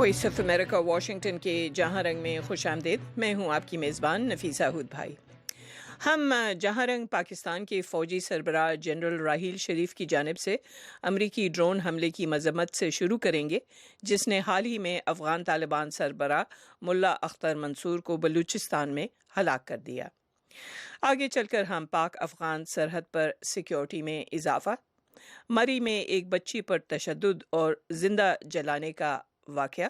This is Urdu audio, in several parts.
وائس آف امریکہ واشنگٹن کے جہاں رنگ میں خوش آمدید. میں ہوں آپ کی میزبان نفیسہ ہود بھائی. ہم جہاں رنگ پاکستان کے فوجی سربراہ جنرل راحیل شریف کی جانب سے امریکی ڈرون حملے کی مذمت سے شروع کریں گے، جس نے حال ہی میں افغان طالبان سربراہ ملا اختر منصور کو بلوچستان میں ہلاک کر دیا. آگے چل کر ہم پاک افغان سرحد پر سیکیورٹی میں اضافہ، مری میں ایک بچی پر تشدد اور زندہ جلانے کا واقعہ،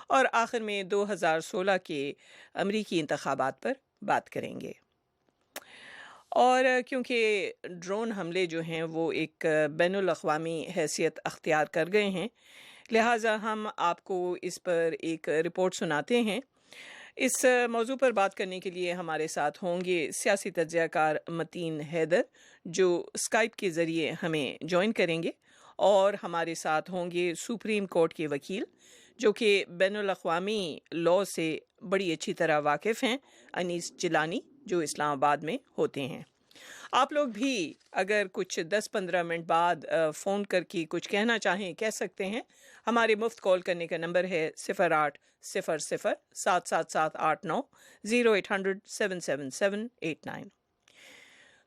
اور آخر میں 2016 کے امریکی انتخابات پر بات کریں گے. اور کیونکہ ڈرون حملے جو ہیں وہ ایک بین الاقوامی حیثیت اختیار کر گئے ہیں، لہٰذا ہم آپ کو اس پر ایک رپورٹ سناتے ہیں. اس موضوع پر بات کرنے کے لیے ہمارے ساتھ ہوں گے سیاسی تجزیہ کار متین حیدر، جو اسکائپ کے ذریعے ہمیں جوائن کریں گے، اور ہمارے ساتھ ہوں گے سپریم کورٹ کے وکیل جو کہ بین الاقوامی لاء سے بڑی اچھی طرح واقف ہیں، انیس جیلانی، جو اسلام آباد میں ہوتے ہیں. آپ لوگ بھی اگر کچھ 10-15 منٹ بعد فون کر کے کچھ کہنا چاہیں کہہ سکتے ہیں. ہمارے مفت کال کرنے کا نمبر ہے 0800-777-89 0800-777-89.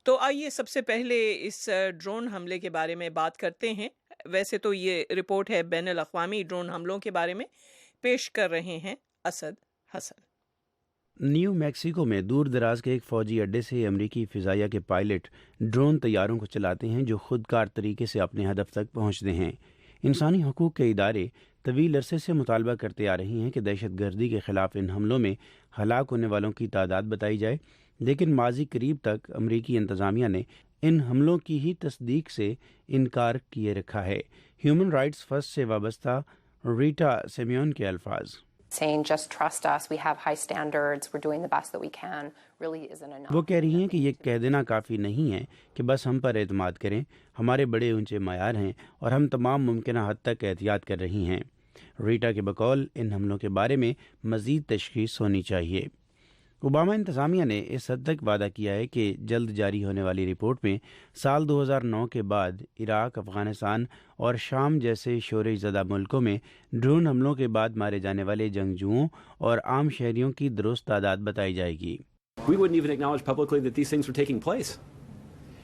تو آئیے سب سے پہلے اس ڈرون حملے کے بارے میں بات کرتے ہیں. ویسے تو یہ رپورٹ ہے بین الاقوامی ڈرون حملوں کے بارے میں، پیش کر رہے ہیں اسد حسن. نیو میکسیکو میں دور دراز کے ایک فوجی اڈے سے امریکی فضائیہ کے پائلٹ ڈرون طیاروں کو چلاتے ہیں جو خود کار طریقے سے اپنے ہدف تک پہنچتے ہیں. انسانی حقوق کے ادارے طویل عرصے سے مطالبہ کرتے آ رہی ہیں کہ دہشت گردی کے خلاف ان حملوں میں ہلاک ہونے والوں کی تعداد بتائی جائے، لیکن ماضی قریب تک امریکی انتظامیہ نے ان حملوں کی ہی تصدیق سے انکار کیے رکھا ہے. ہیومن رائٹس فرسٹ سے وابستہ ریٹا سیمیون کے الفاظ: saying just trust us, we have high standards, we're doing the best that we can, really isn't enough. وہ کہہ رہی ہیں کہ یہ کہہ دینا کافی نہیں ہے کہ بس ہم پر اعتماد کریں، ہمارے بڑے اونچے معیار ہیں اور ہم تمام ممکنہ حد تک احتیاط کر رہی ہیں. ریٹا کے بقول ان حملوں کے بارے میں مزید تشخیص ہونی چاہیے. اوباما انتظامیہ نے اس حد تک وعدہ کیا ہے کہ جلد جاری ہونے والی رپورٹ میں سال 2009 کے بعد عراق، افغانستان اور شام جیسے شورش زدہ ملکوں میں ڈرون حملوں کے بعد مارے جانے والے جنگجوؤں اور عام شہریوں کی درست تعداد بتائی جائے گی. We wouldn't even acknowledge publicly that these things were taking place.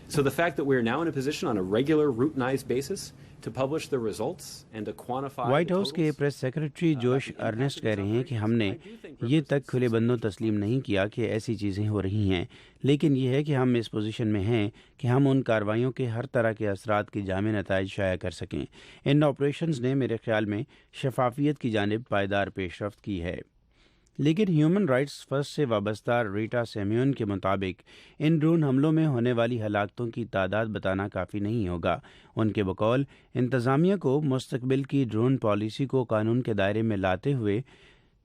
So the fact that we are now in a position on a regular routinized basis to publish the results and to quantify white house کے پریس سیکرٹری جوش ارنسٹ کہہ رہے ہیں کہ ہم نے یہ تک کھلے بندوں تسلیم نہیں کیا کہ ایسی چیزیں ہو رہی ہیں، لیکن یہ ہے کہ ہم اس پوزیشن میں ہیں کہ ہم ان کارروائیوں کے ہر طرح کے اثرات کی جامع نتائج شائع کر سکیں. ان آپریشنز نے میرے خیال میں شفافیت کی جانب پائیدار پیش رفت کی ہے. لیکن ہیومن رائٹس فرسٹ سے وابستہ ریٹا سیمیون کے مطابق ان ڈرون حملوں میں ہونے والی ہلاکتوں کی تعداد بتانا کافی نہیں ہوگا. ان کے بقول انتظامیہ کو مستقبل کی ڈرون پالیسی کو قانون کے دائرے میں لاتے ہوئے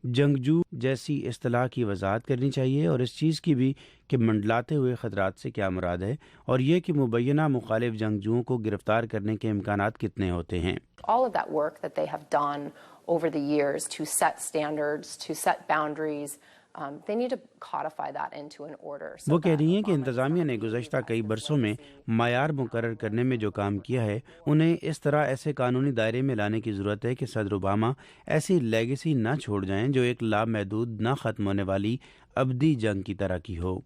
جنگجو جیسی اصطلاح کی وضاحت کرنی چاہیے، اور اس چیز کی بھی کہ منڈلاتے ہوئے خطرات سے کیا مراد ہے، اور یہ کہ مبینہ مخالف جنگجوؤں کو گرفتار کرنے کے امکانات کتنے ہوتے ہیں. All of that work that they have done over the years to set standards, to set boundaries, they need to codify that into an order. وہ کہہ رہی ہیں کہ انتظامیہ نے گزشتہ کئی برسوں میں معیار مقرر کرنے میں جو کام کیا ہے، انہیں اس طرح ایسے قانونی دائرے میں لانے کی ضرورت ہے کہ صدر اوباما ایسی لیگیسی نہ چھوڑ جائیں جو ایک لامحدود نہ ختم ہونے والی ابدی جنگ کی طرح کی ہو.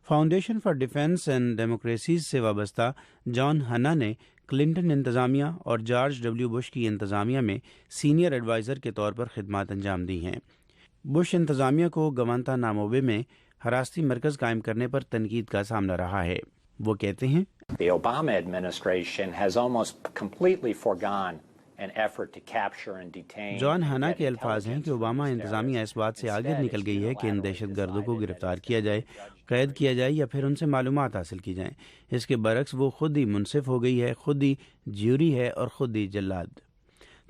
Foundation for Defense and Democracies سے وابستہ جان ہنا نے کلنٹن انتظامیہ اور جارج ڈبلیو بش کی انتظامیہ میں سینئر ایڈوائزر کے طور پر خدمات انجام دی ہیں. بش انتظامیہ کو گوانتا ناموبے میں حراستی مرکز قائم کرنے پر تنقید کا سامنا رہا ہے. وہ کہتے ہیں The Obama administration has almost completely forgone an effort to capture and detain. جان ہنا کے الفاظ ہیں کہ اوباما انتظامیہ اس بات سے آگے نکل گئی ہے کہ ان دہشت گردوں کو گرفتار کیا جائے، قید کیا جائے یا پھر ان سے معلومات حاصل کی جائیں. اس کے برعکس وہ خود ہی منصف ہو گئی ہے، خود ہی جیوری ہے اور خود ہی جلاد.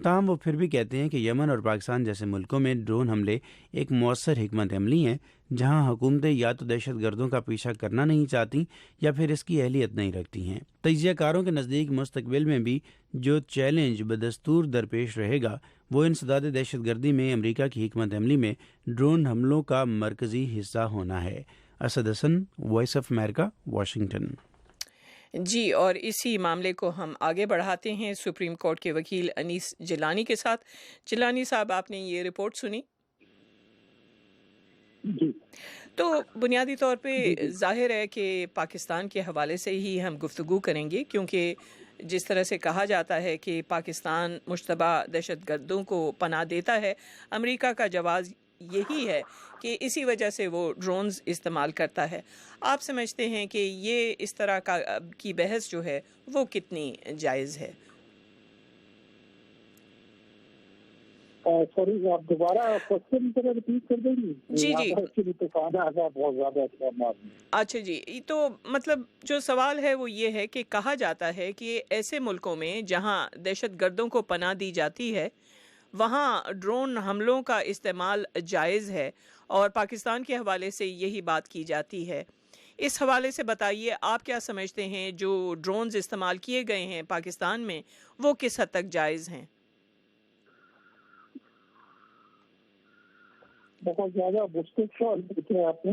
تاہم وہ پھر بھی کہتے ہیں کہ یمن اور پاکستان جیسے ملکوں میں ڈرون حملے ایک مؤثر حکمت عملی ہیں، جہاں حکومتیں یا تو دہشت گردوں کا پیچھا کرنا نہیں چاہتی یا پھر اس کی اہلیت نہیں رکھتی ہیں. تجزیہ کاروں کے نزدیک مستقبل میں بھی جو چیلنج بدستور درپیش رہے گا وہ انسداد دہشت گردی میں امریکہ کی حکمت عملی میں ڈرون حملوں کا مرکزی حصہ ہونا ہے. اسد حسن، وائس آف امریکہ، واشنگٹن. جی، اور اسی معاملے کو ہم آگے بڑھاتے ہیں سپریم کورٹ کے وکیل انیس جیلانی کے ساتھ۔ جیلانی صاحب، آپ نے یہ رپورٹ سنی؟ جی تو بنیادی طور پہ ظاہر ہے کہ پاکستان کے حوالے سے ہی ہم گفتگو کریں گے، کیونکہ جس طرح سے کہا جاتا ہے کہ پاکستان مشتبہ دہشت گردوں کو پناہ دیتا ہے، امریکہ کا جواز یہی ہے کہ اسی وجہ سے وہ ڈرونز استعمال کرتا ہے۔ آپ سمجھتے ہیں کہ یہ اس طرح کی بحث جو ہے وہ کتنی جائز ہے؟ سوری، آپ دوبارہ کوشچن ریپیٹ کر دیں گی؟ جی بہت زیادہ اقدامات۔ اچھا جی، تو مطلب جو سوال ہے وہ یہ ہے کہ کہا جاتا ہے کہ ایسے ملکوں میں جہاں دہشت گردوں کو پناہ دی جاتی ہے وہاں ڈرون حملوں کا استعمال جائز ہے، اور پاکستان کے حوالے سے یہی بات کی جاتی ہے۔ اس حوالے سے بتائیے، آپ کیا سمجھتے ہیں جو ڈرونز استعمال کیے گئے ہیں پاکستان میں وہ کس حد تک جائز ہیں؟ بہت زیادہ مشکل سوال پوچھا آپ نے۔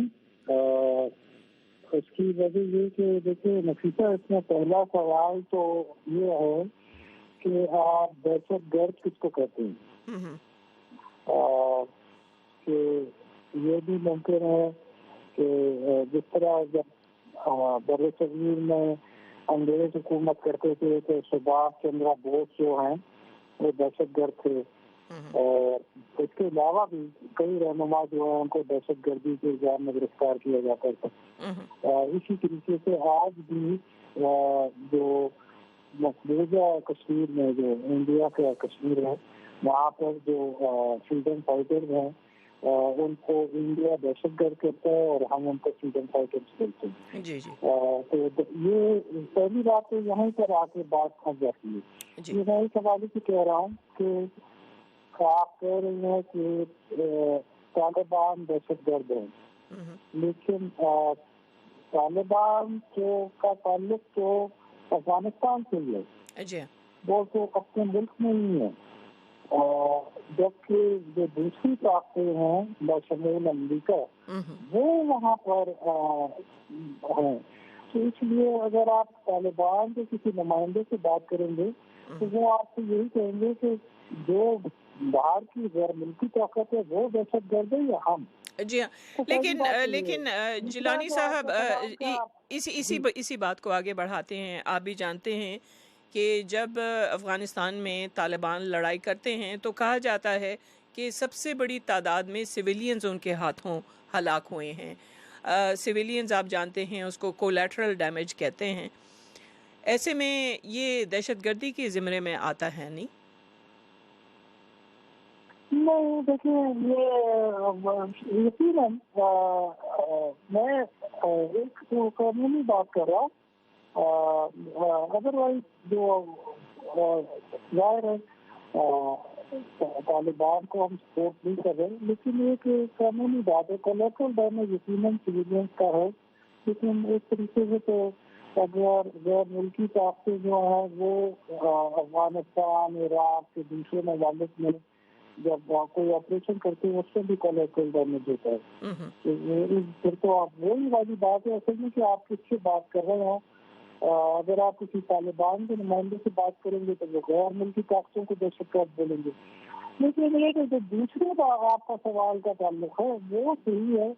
اس کی وجہ یہ کہ دیکھیے نفیسہ، اس میں پہلا سوال تو یہ ہے کہ آپ دہشت گرد کس کو کہتے ہیں؟ کہ یہ بھی ممکن ہے کہ جس طرح جب بر صغیر میں انگریز حکومت کرتے تھے تو سبھاش چندر بوس جو ہیں وہ دہشت گرد تھے، اور اس کے علاوہ بھی کئی رہنما جو ہیں ان کو دہشت گردی کے الزام میں گرفتار کیا جاتا تھا۔ اسی طریقے سے آج بھی جو مقبوضہ کشمیر میں، جو انڈیا کا کشمیر ہے، وہاں پر جو فریڈم فائٹرز ہیں ان کو انڈیا دہشت گرد کرتا ہے اور ہم ان کو فریڈم فائٹرز کہتے ہیں۔ جی جی، تو یہ پہلی بات تو یہیں پر آ کے بات پھنس جاتی ہے۔ یہ میں اس حوالے سے کہہ رہا ہوں کہ آپ کہہ رہے ہیں کہ طالبان دہشت گرد ہیں، لیکن طالبان کا تعلق تو افغانستان سے ہی ہے، وہ تو اپنے ملک میں ہی ہے، جبکہ جو دوسری طاقتیں ہیں بشمول امریکہ وہ وہاں پر ہیں۔ تو اس لیے اگر آپ طالبان کے کسی نمائندے سے بات کریں گے تو وہ آپ سے یہی کہیں گے کہ جو باہر کی غیر ملکی طاقت ہے وہ دہشت گرد ہے یا ہم؟ جی ہاں، لیکن جیلانی صاحب، اسی بات کو آگے بڑھاتے ہیں۔ آپ بھی جانتے ہیں کہ جب افغانستان میں طالبان لڑائی کرتے ہیں تو کہا جاتا ہے کہ سب سے بڑی تعداد میں سویلینز ان کے ہاتھوں ہلاک ہوئے ہیں۔ سویلینز آپ جانتے ہیں اس کو کولیٹرل ڈیمیج کہتے ہیں۔ ایسے میں یہ دہشت گردی کے زمرے میں آتا ہے نہیں؟ نہیں، دیکھیں یہ یقیناً میں ایک تو قانونی بات کر رہا ہوں، ادروائز جو ظاہر ہے طالبان کو ہم سپورٹ نہیں کر رہے، لیکن ایک قانونی بات ہے، کولیٹرل ڈیمیج یقیناً سویلینس کا ہے، لیکن ایک طریقے سے تو اگر غیر ملکی طاقتیں جو ہیں وہ افغانستان، عراق کے دوسرے ممالک میں جب کوئی آپریشن کرتے ہیں اس میں بھی کولیٹرل ڈیمیج ہوتا ہے، پھر تو آپ وہی والی بات ہے اصل میں کہ آپ کس سے بات کر رہے ہیں۔ اگر آپ کسی طالبان کے نمائندے سے بات کریں گے تو وہ غیر ملکی طاقتوں کو دہشت گرد بولیں گے، لیکن یہ کہ جو دوسرے آپ کا سوال کا تعلق ہے وہ صحیح ہے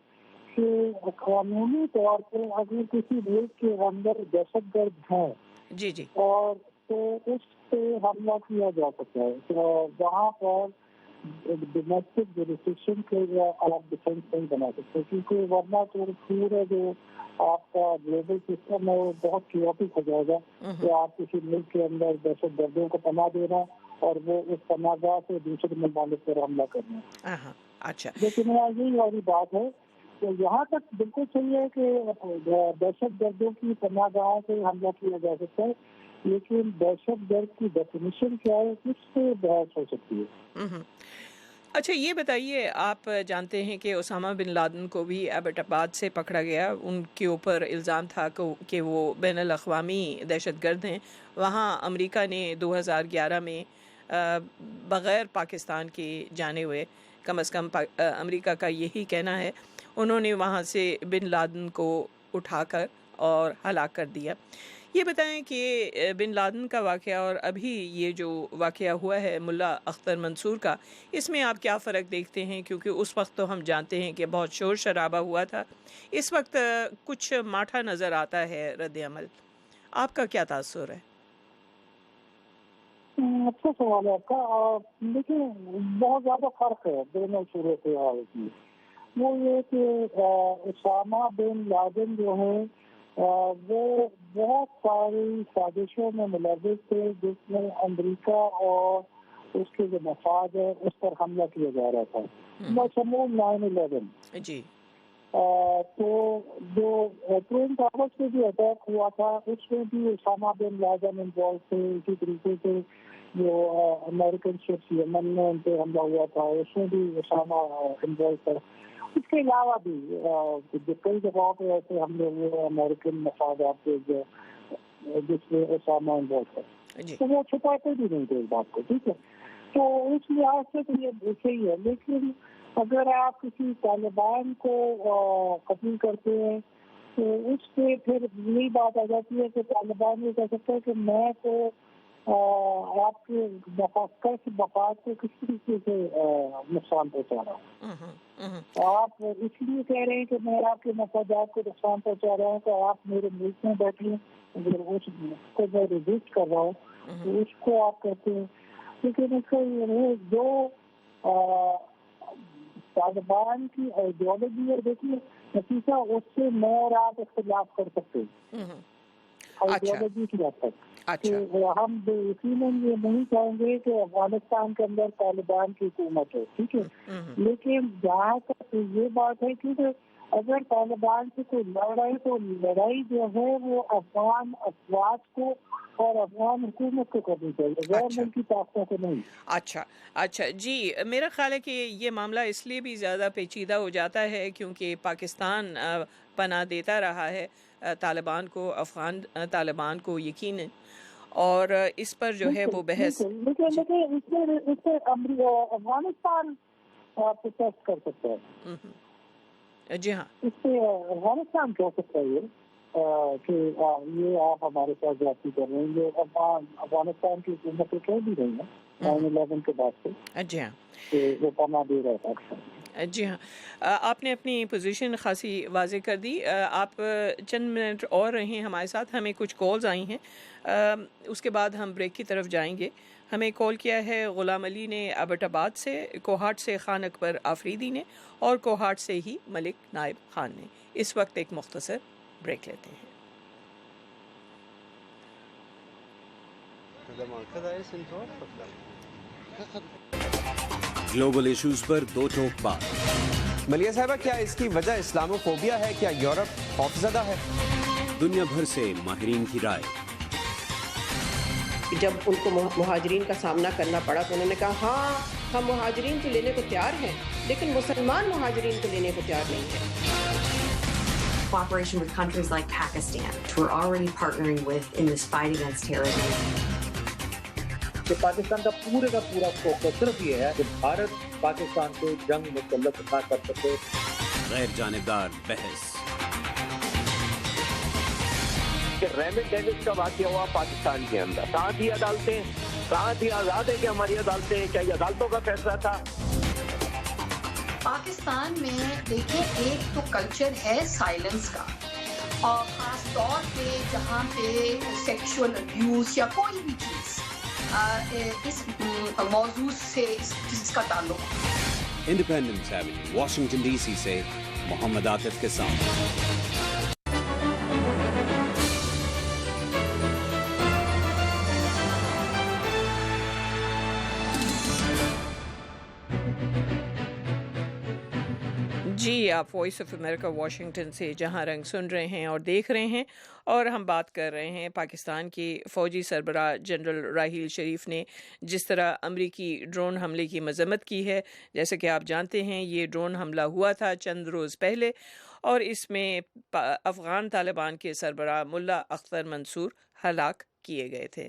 کہ قانونی طور پہ اگر کسی ملک کے اندر دہشت گرد ہیں اور تو اس پہ حملہ کیا جا سکتا ہے، وہاں پر ڈومیسٹک جوریسڈکشن کے آپ ڈیفینس نہیں بنا سکتے، کیونکہ ورنہ تو پورا جو آپ کا گلوبل سسٹم ہے وہ بہت کیوٹک ہو جائے گا کہ آپ کسی ملک کے اندر دہشت گردوں کو پناہ دینا اور وہ اس پناہ گاہ سے دوسرے ممالک پر حملہ کرنا۔ اچھا، لیکن یہی والی بات ہے کہ یہاں تک بالکل صحیح ہے کہ دہشت گردوں کی پناہ گاہوں سے حملہ کیا جا سکتا ہے، لیکن دہشت گرد کی ڈیفینیشن کیا ہے اس سے بحث ہو سکتی ہے۔ اچھا یہ بتائیے، آپ جانتے ہیں کہ اسامہ بن لادن کو بھی ایبٹ آباد سے پکڑا گیا، ان کے اوپر الزام تھا کہ وہ بین الاقوامی دہشت گرد ہیں۔ وہاں امریکہ نے 2011 میں بغیر پاکستان کے جانے ہوئے، کم از کم امریکہ کا یہی کہنا ہے، انہوں نے وہاں سے بن لادن کو اٹھا کر اور ہلاک کر دیا۔ یہ بتائیں کہ بن لادن کا واقعہ اور ابھی یہ جو واقعہ ہوا ہے ملا اختر منصور کا، اس میں آپ کیا فرق دیکھتے ہیں؟ کیونکہ اس وقت تو ہم جانتے ہیں کہ بہت شور شرابہ ہوا تھا، اس وقت کچھ ماٹھا نظر آتا ہے رد عمل، آپ کا کیا تاثر ہے؟ اچھا سوال ہے آپ کا. لیکن بہت زیادہ فرق ہے دونوں صورتحال کی. وہ یہ کہ اسامہ بن لادن جو ہے وہ بہت ساری سازشوں میں ملوث تھے جس میں امریکہ اور اس کے جو مفاد ہے اس پر حملہ کیا جا رہا تھا، بشمول 9/11. جی. تو جو ٹوئن ٹاورز پہ جو اٹیک ہوا تھا اس میں بھی اسامہ بن لادن انوالو تھے. اسی طریقے سے جو امریکن شپس یمن میں ان پہ حملہ ہوا تھا اس میں بھی اسامہ انوالو تھا. اس کے علاوہ بھی جو کئی جگہوں پہ ایسے حملے ہوئے امریکن مفادات کے جس میں اسامہ انوالو تھا. تو وہ چھپاتے بھی نہیں تھے اس بات کو. ٹھیک ہے، تو اس لحاظ سے تو یہ صحیح ہے. لیکن اگر آپ کسی طالبان کو قتل کرتے ہیں تو اس پہ پھر یہی بات آ جاتی ہے کہ طالبان یہ کہہ سکتا ہے کہ میں تو آپ کے مفاد کو کس طریقے سے نقصان پہنچا رہا ہوں. آپ اس لیے کہہ رہے ہیں کہ میں آپ کے مفادات کو نقصان پہنچا رہا ہوں کہ آپ میرے ملک میں بیٹھے ہیں. اگر اس کو میں ریزسٹ کر رہا ہوں تو اس کو آپ کہتے ہیں. لیکن اس کو جو طالبان کی آئیڈیالوجی ہے، دیکھیے نتیجہ اس سے میں اور آپ اختلاف کر سکتے ہیں آئیڈیالوجی کی حد تک. ہم یقیناً یہ نہیں چاہیں گے کہ افغانستان کے اندر طالبان کی حکومت ہے. ٹھیک ہے، لیکن جہاں تک یہ بات ہے کہ اگر طالبان سے کوئی لڑ رہا ہے تو لڑائی جو ہے وہ افغان افواج کو اور افغان حکومت کو کرنی چاہیے، غیر ملکی طاقتوں کو نہیں. اچھا جی. میرا خیال ہے کہ یہ معاملہ اس لیے بھی زیادہ پیچیدہ ہو جاتا ہے کیونکہ پاکستان پناہ دیتا رہا ہے طالبان کو، افغان طالبان کو یقیناً، اور اس پر جو ہے وہ بحث. لیکن اس سے افغانستان پروٹیسٹ کر سکتا ہے. جی ہاں، اس سے افغانستان کہہ سکتا ہے کہ یہ آپ ہمارے ساتھ زیادتی کر رہے ہیں. یہ افغانستان کی حکومت کو کہہ بھی رہی ہے 9/11 کے بعد سے. جی ہاں، کہ وہ پناہ دے رہا ہے. جی ہاں، آپ نے اپنی پوزیشن خاصی واضح کر دی. آپ چند منٹ اور رہیں ہمارے ساتھ، ہمیں کچھ کالز آئی ہیں، اس کے بعد ہم بریک کی طرف جائیں گے. ہمیں کال کیا ہے غلام علی نے ایبٹ آباد سے، کوہاٹ سے خان اکبر آفریدی نے، اور کوہاٹ سے ہی ملک نائب خان نے. اس وقت ایک مختصر بریک لیتے ہیں. گلوبل ایشوز پر دو ٹوک بات. ملیہ صاحبہ، کیا اس کی وجہ اسلاموفوبیا ہے؟ کیا یورپ خوفزدہ ہے؟ دنیا بھر سے ماہرین کی رائے. جب ان کو مہاجرین کا سامنا کرنا پڑا تو انہوں نے کہا ہاں ہم مہاجرین کو لینے کو تیار ہیں لیکن مسلمان مہاجرین کو لینے کو تیار نہیں ہیں. Cooperation with countries like Pakistan, who we're already partnering with in this fight against terrorism. کہ پاکستان کا پورا فوکس صرف یہ ہے کہ بھارت پاکستان سے جنگ مسلط نہ کر سکے. غیر جانبدار بحث. کہ ریمنڈ ڈیوس کا واقعہ ہوا پاکستان کے اندر، کہاں تھی عدالتیں، کہاں تھی آزاد ہے کہ ہماری عدالتیں، کیا یہ عدالتوں کا فیصلہ تھا؟ پاکستان میں دیکھیں ایک تو کلچر ہے سائلنس کا، اور خاص طور پہ جہاں پہ سیکشول ابیوز یا کوئی بھی چیز اس موضوع سے اس کا تعلق. Independence avenue, Washington D C سے محمد عاطف کے ساتھ. جی، آپ وائس آف امریکہ واشنگٹن سے جہاں رنگ سن رہے ہیں اور دیکھ رہے ہیں، اور ہم بات کر رہے ہیں پاکستان کے فوجی سربراہ جنرل راحیل شریف نے جس طرح امریکی ڈرون حملے کی مذمت کی ہے. جیسے کہ آپ جانتے ہیں یہ ڈرون حملہ ہوا تھا چند روز پہلے، اور اس میں افغان طالبان کے سربراہ ملا اختر منصور ہلاک کیے گئے تھے.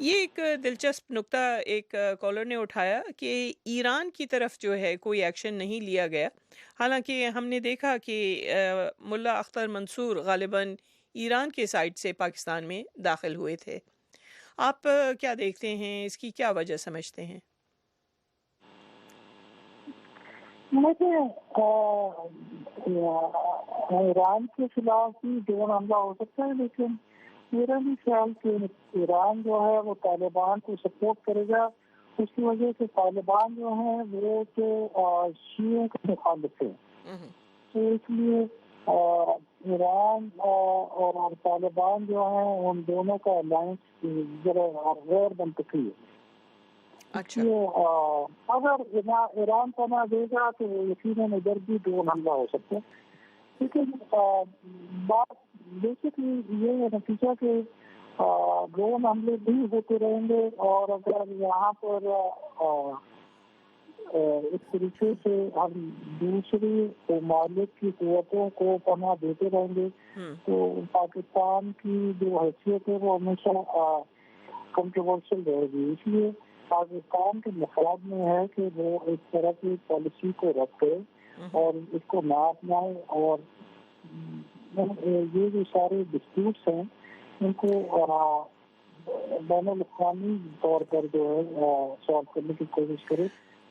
یہ ایک دلچسپ نقطہ ایک کالر نے اٹھایا کہ ایران کی طرف جو ہے کوئی ایکشن نہیں لیا گیا، حالانکہ ہم نے دیکھا کہ ملا اختر منصور غالباً ایران کے سائٹ سے پاکستان میں داخل ہوئے تھے۔ آپ کیا دیکھتے ہیں، اس کی کیا وجہ سمجھتے ہیں؟ مجھے ایران کے خلاف بھی ڈرون حملہ ہو سکتا ہے، لیکن میرا بھی خیال کہ ایران جو ہے وہ طالبان کو سپورٹ کرے گا، اس کی وجہ سے طالبان جو ہیں وہ تو شیعوں کے مخالف ہیں، تو اس لیے ایران اور طالبان جو ہیں ان دونوں کا الائنس ذرا غیر منطقی ہے۔ اچھا، اگر ایران پناہ دے گا تو یقیناً ادھر بھی ڈرون حملہ ہو سکتا ہے، لیکن بات بیسکلی یہ ہے نتیجہ کہ ڈرون حملے بھی ہوتے رہیں گے، اور اگر یہاں پر اس طریقے سے ہم دوسری ممالک کی قوتوں کو پناہ دیتے رہیں گے تو پاکستان کی جو حیثیت ہے وہ ہمیشہ کنٹروورشل رہے گی۔ اس لیے پاکستان کے مفاد میں ہے کہ وہ اس طرح کی پالیسی کو رد کرے اور اس کو نہ اپنائے، اور یہ جو سارے ڈسپیوٹس ہیں ان کو بین الاقوامی طور پر جو ہے سالو کرنے کی کوشش کرے،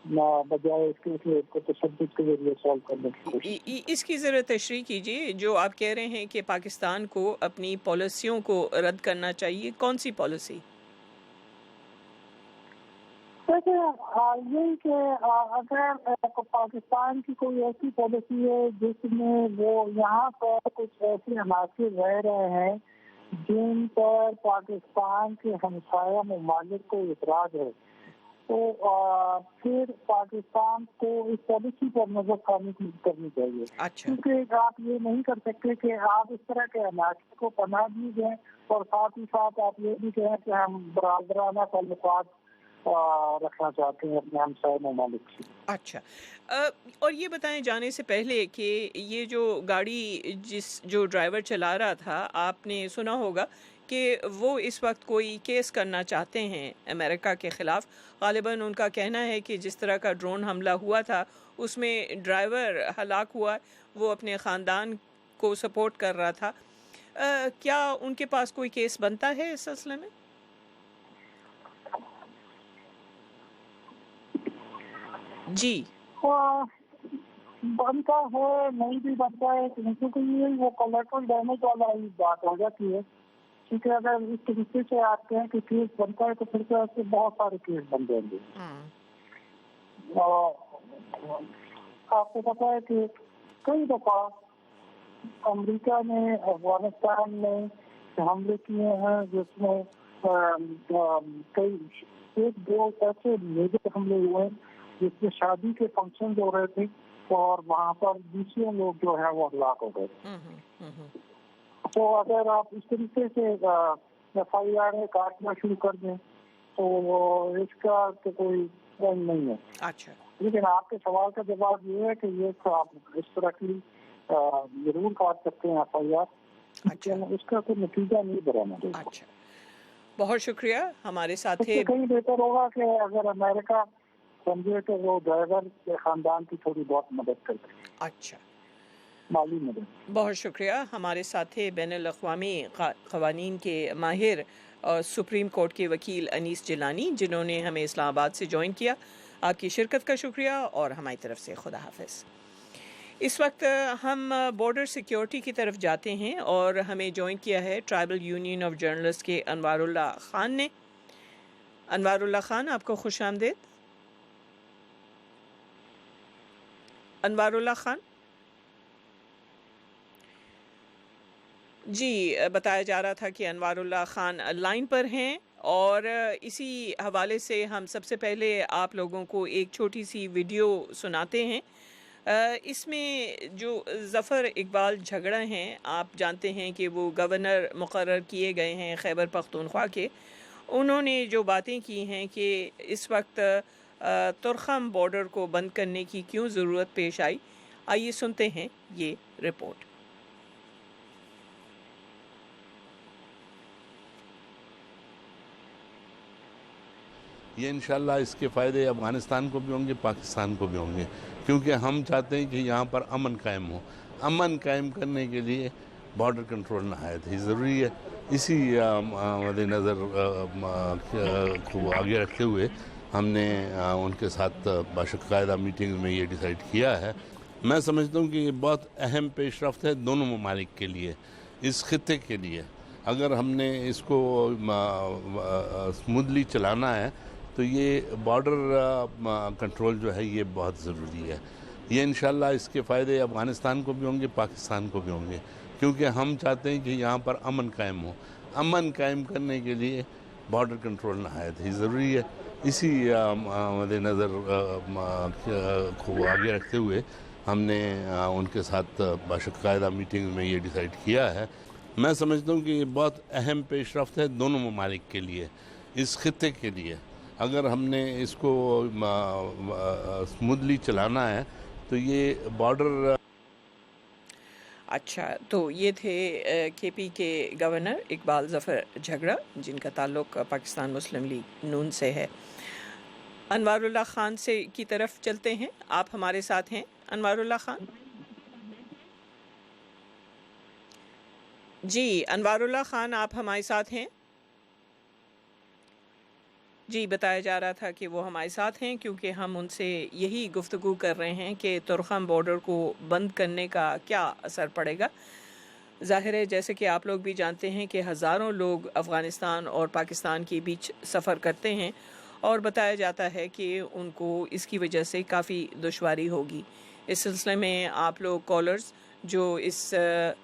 نہ بجائے اس کے کہ اس کو تشدد کے ذریعے سالو کرنے کی کوشش۔ اس کی ذرا تشریح کیجیے، جو آپ کہہ رہے ہیں کہ پاکستان کو اپنی پالیسیوں کو رد کرنا چاہیے، کون سی پالیسی؟ یہی کہ اگر پاکستان کی کوئی ایسی پالیسی ہے جس میں وہ یہاں پر کچھ ایسے عناصر رہ رہے ہیں جن پر پاکستان کے ہمسایہ ممالک کو اعتراض ہے، تو پھر پاکستان کو اس پالیسی پر نظر ثانی کرنی چاہیے، کیونکہ آپ یہ نہیں کر سکتے کہ آپ اس طرح کے عناصر کو پناہ دی جائیں اور ساتھ ہی ساتھ آپ یہ بھی کہیں کہ ہم برادرانہ تعلقات رکھنا چاہتے ہیں اپنے ہمسائے ممالک سے۔ اچھا، اور یہ بتائیں جانے سے پہلے کہ یہ جو گاڑی جو ڈرائیور چلا رہا تھا، آپ نے سنا ہوگا کہ وہ اس وقت کوئی کیس کرنا چاہتے ہیں امریکہ کے خلاف، غالباً ان کا کہنا ہے کہ جس طرح کا ڈرون حملہ ہوا تھا اس میں ڈرائیور ہلاک ہوا، وہ اپنے خاندان کو سپورٹ کر رہا تھا، کیا ان کے پاس کوئی کیس بنتا ہے اس سلسلے میں؟ جی بنتا ہے، نہیں بھی بنتا ہے، کیونکہ یہ وہ کولیٹرل ڈیمیج والا ہی بات ہو جاتی ہے، کیونکہ اگر اس طریقے سے آپ کہیں کہ کیس بنتا ہے تو پھر تو ایسے بہت سارے کیس بن جائیں گے۔ آپ کو پتا ہے کہ کئی دفعہ امریکہ نے افغانستان میں حملے کیے ہیں جس میں کئی ایک دو ایسے میجر حملے ہوئے ہیں جس میں شادی کے فنکشن ہو رہے تھے اور وہاں پر دوسرے لوگ جو ہیں وہ ہلاک ہو گئے۔ تو اگر آپ اس طریقے سے ایف آئی آر کاٹنا شروع کر دیں تو اس کا تو کوئی پوائنٹ نہیں ہے۔ اچھا، لیکن آپ کے سوال کا جواب یہ ہے کہ یہ آپ اس طرح کی ضرور کاٹ سکتے ہیں ایف آئی آر، لیکن اس کا کوئی نتیجہ نہیں برآمد ہوگا۔ اچھا، بہت شکریہ ہمارے ساتھ تھے۔ کہیں بہتر ہوگا کہ اگر امریکہ سمجھے تو وہ ڈرائیور کے خاندان کی تھوڑی بہت مدد کرتے۔ اچھا، مالی مدد۔ بہت شکریہ ہمارے ساتھ تھے بین الاقوامی قوانین کے ماہر اور سپریم کورٹ کے وکیل انیس جیلانی، جنہوں نے ہمیں اسلام آباد سے جوائن کیا۔ آپ کی شرکت کا شکریہ اور ہماری طرف سے خدا حافظ۔ اس وقت ہم بارڈر سیکیورٹی کی طرف جاتے ہیں اور ہمیں جوائن کیا ہے ٹرائبل یونین آف جرنلسٹ کے انوار اللہ خان نے۔ انوار اللہ خان، آپ کو خوش آمدید۔ انوار اللہ خان جی، بتایا جا رہا تھا کہ انوار اللہ خان لائن پر ہیں، اور اسی حوالے سے ہم سب سے پہلے آپ لوگوں کو ایک چھوٹی سی ویڈیو سناتے ہیں۔ اس میں جو ظفر اقبال جھگڑا ہیں، آپ جانتے ہیں کہ وہ گورنر مقرر کیے گئے ہیں خیبر پختونخوا کے، انہوں نے جو باتیں کی ہیں کہ اس وقت ترخم بارڈر کو بند کرنے کی کیوں ضرورت پیش آئی، آئیے سنتے ہیں یہ رپورٹ۔ یہ انشاءاللہ اس کے فائدے افغانستان کو بھی ہوں گے، پاکستان کو بھی ہوں گے، کیونکہ ہم چاہتے ہیں کہ یہاں پر امن قائم ہو۔ امن قائم کرنے کے لیے بارڈر کنٹرول نہایت ہی ضروری ہے۔ اسی مد نظر کو آگے رکھتے ہوئے ہم نے ان کے ساتھ باقاعدہ میٹنگ میں یہ ڈیسائیڈ کیا ہے۔ میں سمجھتا ہوں کہ یہ بہت اہم پیش رفت ہے دونوں ممالک کے لیے، اس خطے کے لیے۔ اگر ہم نے اس کو اسموتھلی چلانا ہے تو یہ بارڈر کنٹرول جو ہے یہ بہت ضروری ہے۔ یہ انشاءاللہ اس کے فائدے افغانستان کو بھی ہوں گے، پاکستان کو بھی ہوں گے، کیونکہ ہم چاہتے ہیں کہ یہاں پر امن قائم ہو۔ امن قائم کرنے کے لیے بارڈر کنٹرول نہایت ہی ضروری ہے۔ اسی مد نظر کو آگے رکھتے ہوئے ہم نے ان کے ساتھ باقاعدہ میٹنگ میں یہ ڈیسائیڈ کیا ہے۔ میں سمجھتا ہوں کہ یہ بہت اہم پیش رفت ہے دونوں ممالک کے لیے، اس خطے کے لیے۔ اگر ہم نے اس کو اسموتھلی چلانا ہے تو یہ بارڈر۔ اچھا، تو یہ تھے کے پی کے گورنر اقبال ظفر جھگڑا، جن کا تعلق پاکستان مسلم لیگ نون سے ہے۔ انوار اللہ خان سے کی طرف چلتے ہیں، آپ ہمارے ساتھ ہیں انوار اللہ خان؟ جی انوار اللہ خان، آپ ہمارے ساتھ ہیں؟ جی بتایا جا رہا تھا کہ وہ ہمارے ساتھ ہیں، کیونکہ ہم ان سے یہی گفتگو کر رہے ہیں کہ تورخم بارڈر کو بند کرنے کا کیا اثر پڑے گا۔ ظاہر ہے جیسے کہ آپ لوگ بھی جانتے ہیں کہ ہزاروں لوگ افغانستان اور پاکستان کے بیچ سفر کرتے ہیں، اور بتایا جاتا ہے کہ ان کو اس کی وجہ سے کافی دشواری ہوگی۔ اس سلسلے میں آپ لوگ کالرز جو اس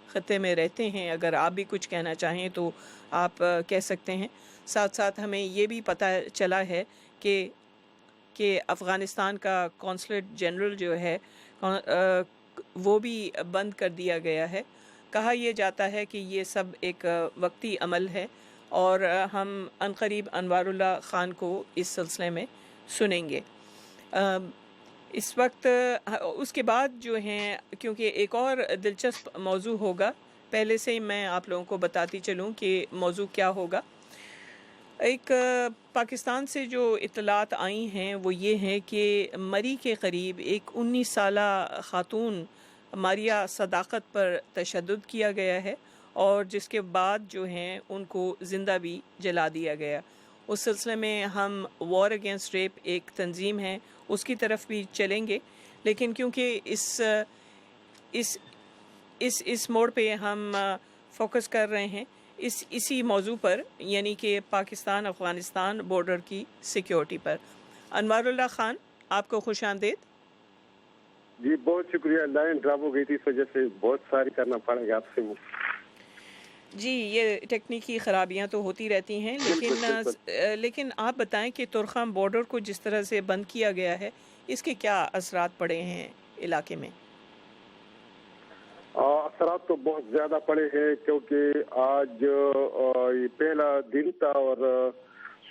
خطے میں رہتے ہیں، اگر آپ بھی کچھ کہنا چاہیں تو آپ کہہ سکتے ہیں۔ ساتھ ساتھ ہمیں یہ بھی پتہ چلا ہے کہ افغانستان کا قونصلیٹ جنرل جو ہے وہ بھی بند کر دیا گیا ہے۔ کہا یہ جاتا ہے کہ یہ سب ایک وقتی عمل ہے، اور ہم عنقریب انوار اللہ خان کو اس سلسلے میں سنیں گے۔ اس وقت اس کے بعد جو ہیں، کیونکہ ایک اور دلچسپ موضوع ہوگا، پہلے سے ہی میں آپ لوگوں کو بتاتی چلوں کہ موضوع کیا ہوگا۔ ایک پاکستان سے جو اطلاعات آئی ہیں وہ یہ ہے کہ مری کے قریب ایک 19 سالہ خاتون ماریہ صداقت پر تشدد کیا گیا ہے، اور جس کے بعد جو ہیں ان کو زندہ بھی جلا دیا گیا۔ اس سلسلے میں ہم وار اگینسٹ ریپ ایک تنظیم ہے اس کی طرف بھی چلیں گے، لیکن کیونکہ اس موڑ پہ ہم فوکس کر رہے ہیں اسی موضوع پر، یعنی کہ پاکستان افغانستان بارڈر کی سیکیورٹی پر۔ انوار اللہ خان، آپ کو خوش آمدید۔ جی بہت شکریہ، لائن ڈراپ ہو گئی تھی، اس وجہ سے بہت ساری کرنا پڑے گا آپ سے۔ جی یہ ٹیکنیکی خرابیاں تو ہوتی رہتی ہیں، لیکن آپ بتائیں کہ تورخم بارڈر کو جس طرح سے بند کیا گیا ہے، اس کے کیا اثرات پڑے ہیں علاقے میں؟ اثرات تو بہت زیادہ پڑے ہیں، کیونکہ آج یہ پہلا دن تھا، اور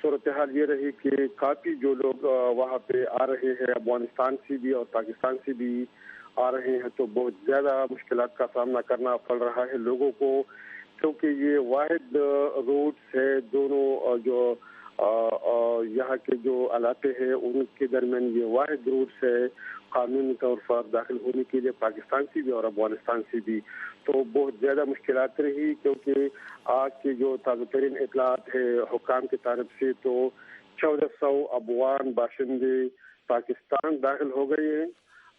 صورتحال یہ رہی کہ کافی جو لوگ وہاں پہ آ رہے ہیں افغانستان سے بھی اور پاکستان سے بھی آ رہے ہیں، تو بہت زیادہ مشکلات کا سامنا کرنا پڑ رہا ہے لوگوں کو، کیونکہ یہ واحد روڈز ہے دونوں جو یہاں کے جو علاقے ہیں ان کے درمیان، یہ واحد روڈز ہے قانونی طور پر داخل ہونے کے لیے پاکستان سے بھی اور افغانستان سے بھی۔ تو بہت زیادہ مشکلات رہی، کیونکہ آج کی جو تازہ ترین اطلاعات ہے حکام کی طرف سے، تو 1400 افغان باشندے پاکستان داخل ہو گئے ہیں،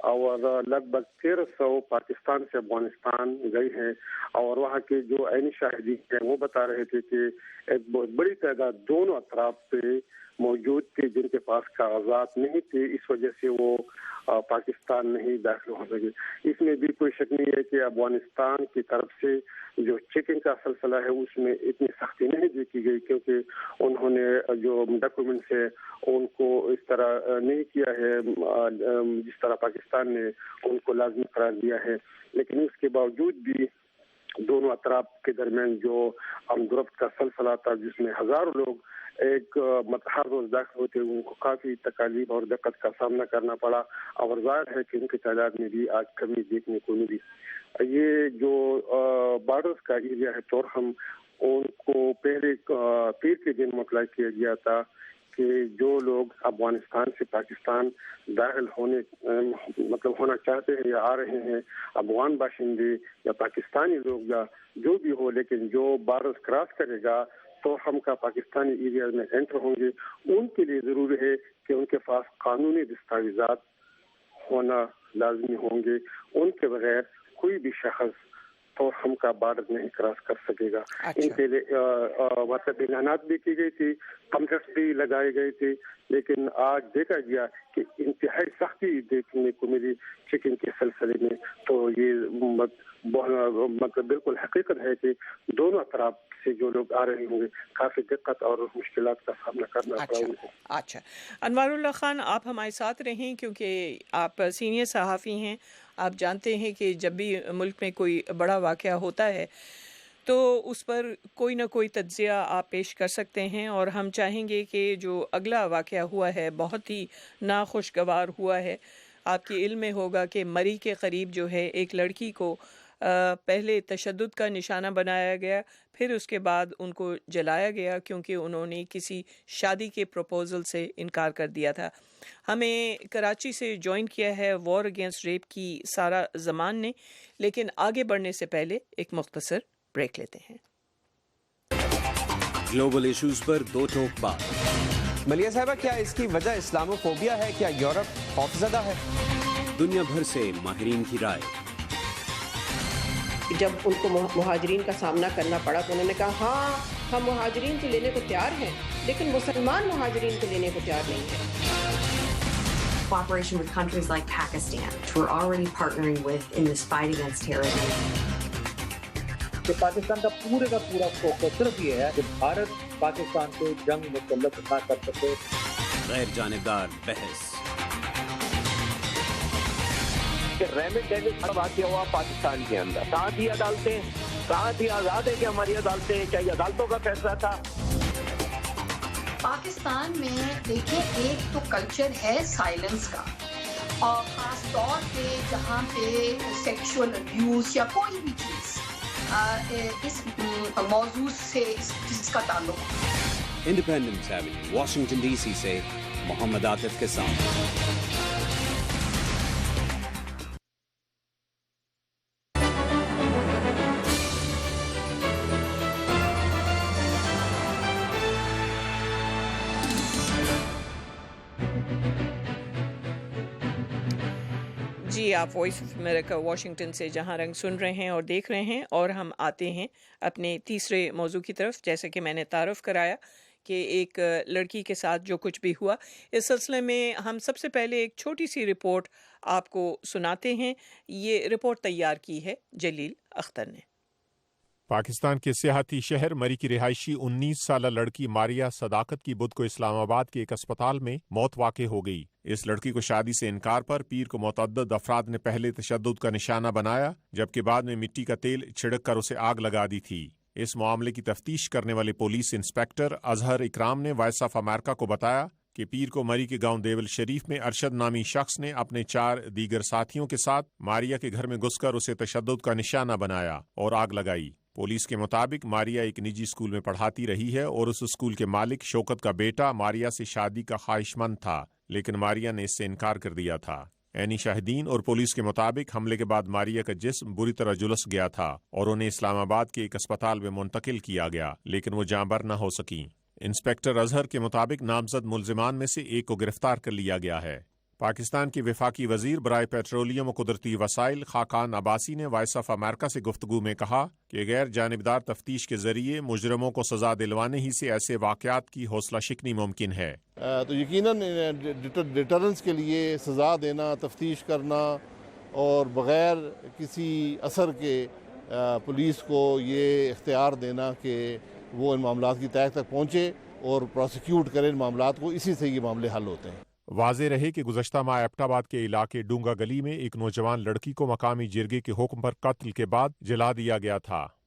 اور لگ بھگ 1300 پاکستان سے افغانستان گئے ہیں، اور وہاں کے جو عینی شاہدین ہیں وہ بتا رہے تھے کہ ایک بہت بڑی تعداد دونوں اطراف پہ موجود تھے جن کے پاس کاغذات نہیں تھے، اس وجہ سے وہ پاکستان نہیں داخل ہو سکے۔ اس میں بھی کوئی شک نہیں ہے کہ افغانستان کی طرف سے جو چیکنگ کا سلسلہ ہے اس میں اتنی سختی نہیں دیکھی گئی، کیونکہ انہوں نے جو ڈاکومنٹس ہے ان کو اس طرح نہیں کیا ہے جس طرح پاکستان نے ان کو لازمی قرار دیا ہے، لیکن اس کے باوجود بھی دونوں اطراف کے درمیان جو آمد و رفت کا سلسلہ تھا، جس میں ہزاروں لوگ ایک ہر روز داخل ہوتے، ان کو کافی تکالیف اور دقت کا سامنا کرنا پڑا، اور ظاہر ہے کہ ان کی تعداد میں بھی آج کمی دیکھنے کو ملی۔ یہ جو بارڈرز کا ایریا ہے تورخم، ان کو پہلے پیر کے دن مطلع کیا گیا تھا کہ جو لوگ افغانستان سے پاکستان داخل ہونا چاہتے ہیں یا آ رہے ہیں، افغان باشندے یا پاکستانی لوگ یا جو بھی ہو، لیکن جو بارڈر کراس کرے گا تو ہم کا پاکستانی ایریا میں انٹر ہوں گے، ان کے لیے ضروری ہے کہ ان کے پاس قانونی دستاویزات ہونا لازمی ہوں گے. ان کے بغیر کوئی بھی شخص تو ہم کا بارڈر نہیں کراس کر سکے گا. ان کے لیے مطلب اعلانات بھی کی گئی تھی، پمفلیٹس بھی لگائے گئے تھے، لیکن آج دیکھا گیا کہ انتہائی سختی دیکھنے کو ملی چیکنگ کے سلسلے میں. تو یہ مطلب بالکل حقیقت ہے کہ دونوں اطراف سے جو لوگ آ رہے ہوں گے کافی دقت اور مشکلات کا سامنا کرنا پڑا ان کو. اچھا انوار اللہ خان، آپ ہمارے ساتھ رہیں کیونکہ آپ سینئر صحافی ہیں. آپ جانتے ہیں کہ جب بھی ملک میں کوئی بڑا واقعہ ہوتا ہے تو اس پر کوئی نہ کوئی تجزیہ آپ پیش کر سکتے ہیں، اور ہم چاہیں گے کہ جو اگلا واقعہ ہوا ہے بہت ہی ناخوشگوار ہوا ہے. آپ کے علم میں ہوگا کہ مری کے قریب جو ہے ایک لڑکی کو پہلے تشدد کا نشانہ بنایا گیا، پھر اس کے بعد ان کو جلایا گیا کیونکہ انہوں نے کسی شادی کے پروپوزل سے انکار کر دیا تھا. ہمیں کراچی سے جوائن کیا ہے وار اگینسٹ ریپ کی سارا زمان نے، لیکن آگے بڑھنے سے پہلے ایک مختصر بریک لیتے ہیں. گلوبل ایشوز پر دو ٹوک بات. ملیہ صاحبہ، کیا اس کی وجہ اسلامو فوبیا ہے؟ کیا یورپ خوفزدہ ہے؟ دنیا بھر سے ماہرین کی رائے. جب ان کو مہاجرین کا سامنا کرنا پڑا تو انہوں نے کہا ہاں ہم مہاجرین کو لینے کو تیار ہیں، لیکن مسلمان مہاجرین کو لینے کو تیار نہیں ہیں. Cooperation with countries like Pakistan, which we're already partnering with in this fight against terrorism. کہ پاکستان کا پورا فوکس صرف یہ ہے کہ بھارت پاکستان سے جنگ مسلط نہ کر سکے. غیر جانبدار بحث. کہ ریمنڈ ڈیوس کا واقعہ ہوا پاکستان کے اندر، کہاں تھی عدالتیں، کہاں تھی آزاد ہے کہ ہماری عدالتیں، کیا یہ عدالتوں کا فیصلہ تھا؟ پاکستان میں دیکھیں ایک تو کلچر ہے سائلنس کا، اور خاص طور پہ جہاں پہ سیکشول ابیوز یا کوئی بھی چیز اس موضوع سے جس کا تعلق. Independence avenue, Washington D C سے محمد عاطف کے ساتھ. جی، آپ وائس آف امریکہ واشنگٹن سے جہاں رنگ سن رہے ہیں اور دیکھ رہے ہیں، اور ہم آتے ہیں اپنے تیسرے موضوع کی طرف. جیسے کہ میں نے تعارف کرایا کہ ایک لڑکی کے ساتھ جو کچھ بھی ہوا، اس سلسلے میں ہم سب سے پہلے ایک چھوٹی سی رپورٹ آپ کو سناتے ہیں. یہ رپورٹ تیار کی ہے جلیل اختر نے. پاکستان کے سیاحتی شہر مری کی رہائشی 19 سالہ لڑکی ماریا صداقت کی بدھ کو اسلام آباد کے ایک اسپتال میں موت واقع ہو گئی. اس لڑکی کو شادی سے انکار پر پیر کو متعدد افراد نے پہلے تشدد کا نشانہ بنایا، جبکہ بعد میں مٹی کا تیل چھڑک کر اسے آگ لگا دی تھی. اس معاملے کی تفتیش کرنے والے پولیس انسپیکٹر اظہر اکرام نے وائس آف امریکہ کو بتایا کہ پیر کو مری کے گاؤں دیول شریف میں ارشد نامی شخص نے اپنے 4 دیگر ساتھیوں کے ساتھ ماریا کے گھر میں گھس کر اسے تشدد کا نشانہ بنایا اور آگ لگائی. پولیس کے مطابق ماریا ایک نجی اسکول میں پڑھاتی رہی ہے اور اس اسکول کے مالک شوکت کا بیٹا ماریا سے شادی کا خواہش مند تھا، لیکن ماریا نے اس سے انکار کر دیا تھا. عینی شاہدین اور پولیس کے مطابق حملے کے بعد ماریا کا جسم بری طرح جلس گیا تھا اور انہیں اسلام آباد کے ایک اسپتال میں منتقل کیا گیا، لیکن وہ جاں بر نہ ہو سکیں. انسپیکٹر اظہر کے مطابق نامزد ملزمان میں سے ایک کو گرفتار کر لیا گیا ہے. پاکستان کے وفاقی وزیر برائے پیٹرولیم و قدرتی وسائل خاقان عباسی نے وائس آف امریکہ سے گفتگو میں کہا کہ غیر جانبدار تفتیش کے ذریعے مجرموں کو سزا دلوانے ہی سے ایسے واقعات کی حوصلہ شکنی ممکن ہے. تو یقیناً ڈیٹرنس کے لیے سزا دینا، تفتیش کرنا اور بغیر کسی اثر کے پولیس کو یہ اختیار دینا کہ وہ ان معاملات کی تہہ تک پہنچے اور پروسیکیوٹ کرے ان معاملات کو، اسی سے یہ معاملے حل ہوتے ہیں. واضح رہے کہ گزشتہ ماہ ایبٹ آباد کے علاقے ڈونگا گلی میں ایک نوجوان لڑکی کو مقامی جرگے کے حکم پر قتل کے بعد جلا دیا گیا تھا.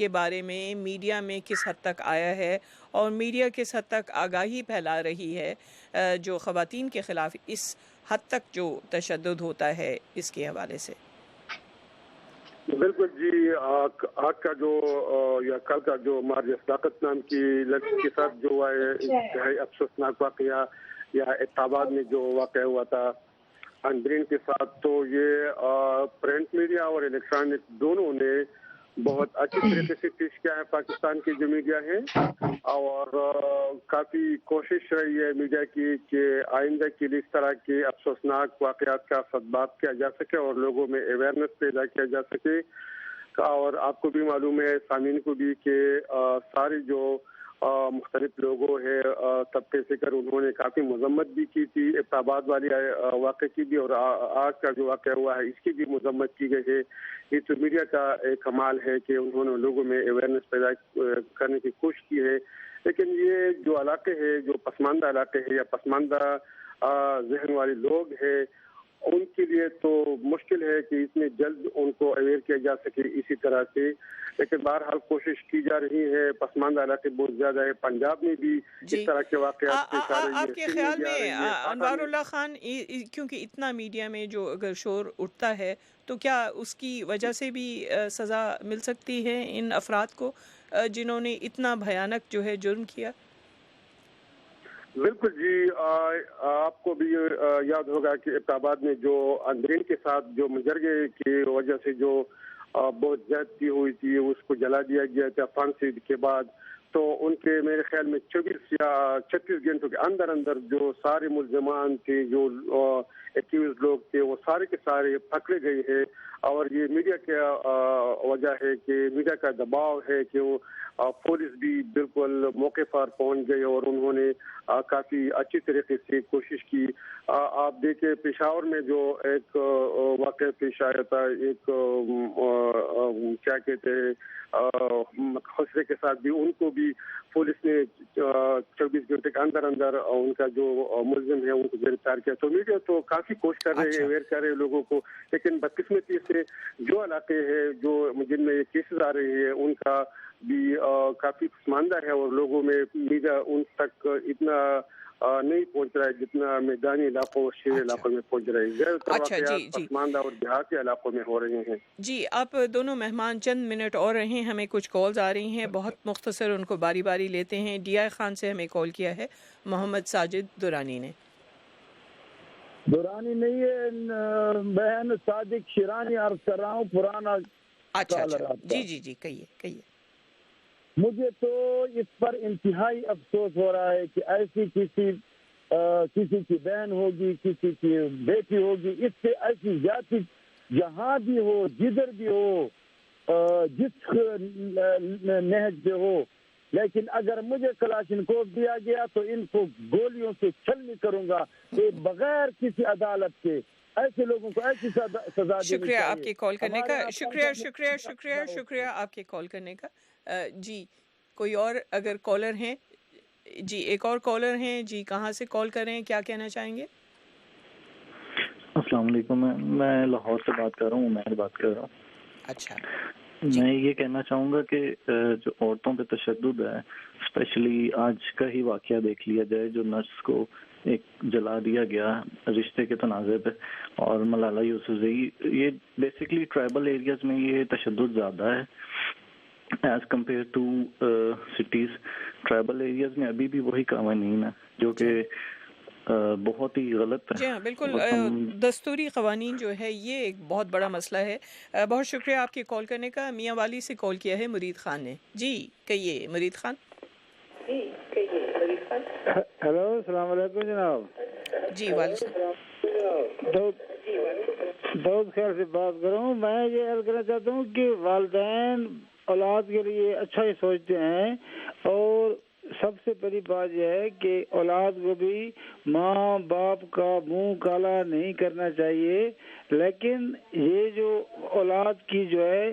کے بارے میں میڈیا میں کس حد تک آیا ہے اور میڈیا کس حد تک آگاہی پھیلا رہی ہے جو خواتین کے خلاف اس حد تک جو تشدد ہوتا ہے اس کے حوالے سے؟ بالکل جی، آج کا جو یا کل کا جو مارجہ صداقت نام کی لڑکی کے ساتھ جو ہوا ہے انتہائی افسوسناک واقعہ، یا احتاباد میں جو واقعہ ہوا تھا انبرین کے ساتھ، تو یہ پرنٹ میڈیا اور الیکٹرانک دونوں نے بہت اچھی طریقے سے پیش کیا ہے پاکستان کی جو میڈیا ہے، اور کافی کوشش رہی ہے میڈیا کی کہ آئندہ کے لیے اس طرح کے افسوسناک واقعات کا سدباب کیا جا سکے اور لوگوں میں اویئرنیس پیدا کیا جا سکے. اور آپ کو بھی معلوم ہے، سامعین کو بھی، کہ سارے جو مختلف لوگوں ہے طبقے سے کر انہوں نے کافی مذمت بھی کی تھی ابتاباد والی واقعے کی بھی، اور آج کا جو واقعہ ہوا ہے اس کی بھی مذمت کی گئی ہے. یہ تو میڈیا کا ایک کمال ہے کہ انہوں نے لوگوں میں اویئرنیس پیدا کرنے کی کوشش کی ہے. لیکن یہ جو علاقے ہیں، جو پسماندہ علاقے ہیں یا پسماندہ ذہن والے لوگ ہیں، ان کے لیے تو مشکل ہے کہ اتنے جلد ان کو اویئر کیا جا سکے اسی طرح سے. لیکن بہرحال کوشش کی جا رہی ہے. پسماندہ علاقے بہت زیادہ ہے، پنجاب میں بھی اس طرح کے واقعات پیش آ رہی ہیں. آپ کے خیال میں انوار اللہ خان، کیونکہ اتنا میڈیا میں جو اگر شور اٹھتا ہے تو کیا اس کی وجہ سے بھی سزا مل سکتی ہے ان افراد کو جنہوں نے اتنا بھیانک جو ہے جرم کیا؟ بالکل جی، آپ کو بھی یاد ہوگا کہ ابتاباد میں جو اندرین کے ساتھ جو مجرگے کی وجہ سے جو بہت زیادتی ہوئی تھی، اس کو جلا دیا گیا تھا پھانسی کے بعد. تو ان کے میرے خیال میں 24 یا 36 گھنٹوں کے اندر جو سارے ملزمان تھے، جو ایکیوز لوگ تھے، وہ سارے کے سارے پکڑے گئے ہیں. اور یہ میڈیا کا وجہ ہے کہ میڈیا کا دباؤ ہے کہ وہ پولیس بھی بالکل موقع پر پہنچ گئی اور انہوں نے کافی اچھی طریقے سے کوشش کی. آپ دیکھیں پشاور میں جو ایک واقعہ پیش آیا تھا، ایک کیا کہتے ہیں خسرے کے ساتھ بھی، ان کو بھی پولیس نے 24 گھنٹے کے اندر ان کا جو ملزم ہے ان کو گرفتار کیا. تو میڈیا تو کافی کوشش کر رہے ہیں، اویئر کر رہے ہیں لوگوں کو. لیکن بدقسمتی سے جو علاقے ہیں جو جن میں یہ کیسز آ رہے ہیں ان کا بھی کافی پسماندہ ہے، اور لوگوں میں میڈیا ان تک اتنا نہیں پہنچ رہا ہے جتنا میدانی علاقوں اور شہری علاقوں میں پہنچ رہے ہیں. زیادہ تر واقعات پسماندہ اور دیہاتی علاقوں میں ہو رہے ہیں. جی، آپ دونوں مہمان چند منٹ اور رہیں، ہمیں کچھ کالز آ رہی ہیں، بہت مختصر ان کو باری باری لیتے ہیں. ڈی آئی خان سے ہمیں کال کیا ہے محمد ساجد درانی نے. درانی نہیں ہے بہن، صادق شیرانی عرض کر رہا ہوں، پرانا. اچھا جی کہیے. مجھے تو اس پر انتہائی افسوس ہو رہا ہے کہ ایسی کسی کی بہن ہوگی، کسی کی بیٹی ہوگی، اس سے ایسی زیادتی جہاں بھی ہو، جدھر بھی ہو، جس نہج پہ ہو. لیکن اگر مجھے کلاشنکوف دیا گیا تو ان کو گولیوں سے چھلنی کروں گا کہ بغیر کسی عدالت کے ایسے لوگوں کو ایسی سزا دینی چاہیے. شکریہ آپ کے کال کرنے کا. شکریہ آپ کے کال کرنے کا. جی، کوئی اور اگر کالر ہیں؟ جی، ایک اور کالر ہیں. جی، کہاں سے کال کر رہے ہیں، کیا کہنا چاہیں گے؟ السلام علیکم، میں لاہور سے بات کر رہا ہوں، میں بات کر رہا ہوں. اچھا، میں یہ کہنا چاہوں گا کہ جو عورتوں پہ تشدد ہے، اسپیشلی آج کا ہی واقعہ دیکھ لیا جائے، جو نرس کو ایک جلا دیا گیا رشتے کے تنازع پہ، اور ملالہ یوسفزئی، یہ بیسکلی ٹرائبل ایریاز میں یہ تشدد زیادہ ہے as compare to cities. Tribal areas میں ابھی بھی وہی قوانین ہیں جو کہ بہت ہی غلط ہے. جی ہاں، بالکل. دستوری قوانین جو ہے یہ ایک بہت بڑا مسئلہ ہے. بہت شکریہ آپ کے کال کرنے کا. میاں والی سے کال کیا ہے مرید خان نے. جی کہیے مرید خان. ہیلو، السلام علیکم جناب. جی وعلیکم. دودھ خیر سے بات کر رہا ہوں. میں یہ عرض کرنا چاہتا ہوں کہ والدین اولاد کے لیے اچھا ہی سوچتے ہیں، اور سب سے بڑی بات یہ ہے کہ اولاد کو بھی ماں باپ کا منہ کالا نہیں کرنا چاہیے. لیکن یہ جو اولاد کی جو ہے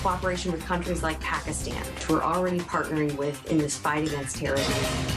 Cooperation with countries like Pakistan, who we're already partnering with in this fight against terrorism.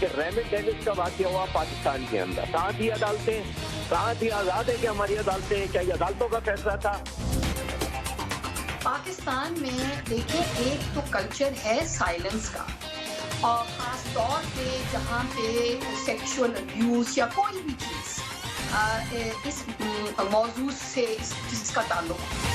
کہ ریمن ڈینس کا واقعہ ہوا پاکستان کے اندر. کہاں تھی عدالتیں؟ کہاں تھی آزاد ہے کہ ہماری عدالتیں؟ کیا یہ عدالتوں کا فیصلہ تھا؟ پاکستان میں دیکھیں ایک تو کلچر ہے سائلنس کا، اور خاص طور پہ جہاں پہ سیکشول ابیوز یا کوئی بھی چیز اس موضوع سے جس کا تعلق ہے.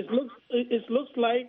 it looks like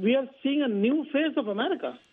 we are seeing a new face of America.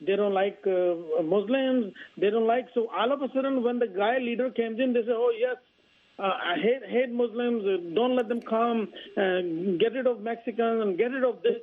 they don't like Muslims, they don't like, so all of a sudden when the guy leader comes in, they say, oh yes, hate Muslims, don't let them come, get rid of Mexicans and get rid of this.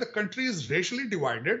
the country is racially divided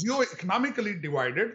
geo-economically divided,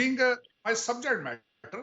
being my subject matter,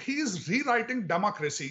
he is rewriting democracy,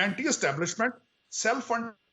anti-establishment, self-funded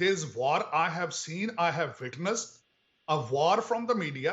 this war I have seen, I have witnessed a war from the media,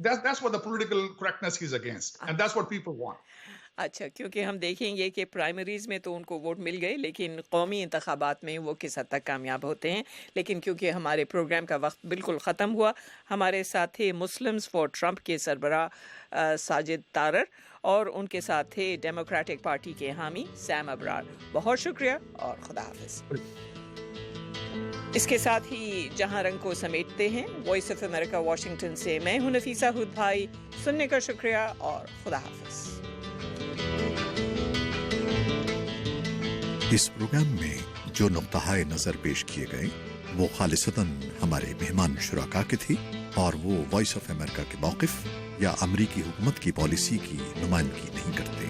that's what the political correctness is against, and that's what people want. اچھا، کیونکہ ہم دیکھیں گے کہ پرائمریز میں تو ان کو ووٹ مل گئے، لیکن قومی انتخابات میں وہ کس حد تک کامیاب ہوتے ہیں. لیکن کیونکہ ہمارے پروگرام کا وقت بالکل ختم ہوا، ہمارے ساتھ تھے مسلمز فار ٹرمپ کے سربراہ ساجد طارر اور ان کے ساتھ تھے ڈیموکریٹک پارٹی کے حامی سیم ابرار. بہت شکریہ اور خدا حافظ. اس کے ساتھ ہی جہاں رنگ کو سمیٹتے ہیں. وائس آف امریکہ واشنگٹن سے میں ہوں نفیسہ ہود بھائی. سننے کا شکریہ اور خدا حافظ. اس پروگرام میں جو نقطہ نظر پیش کیے گئے وہ خالصتاً ہمارے مہمان شرکا کے تھی اور وہ وائس آف امریکہ کے موقف یا امریکی حکومت کی پالیسی کی نمائندگی نہیں کرتے.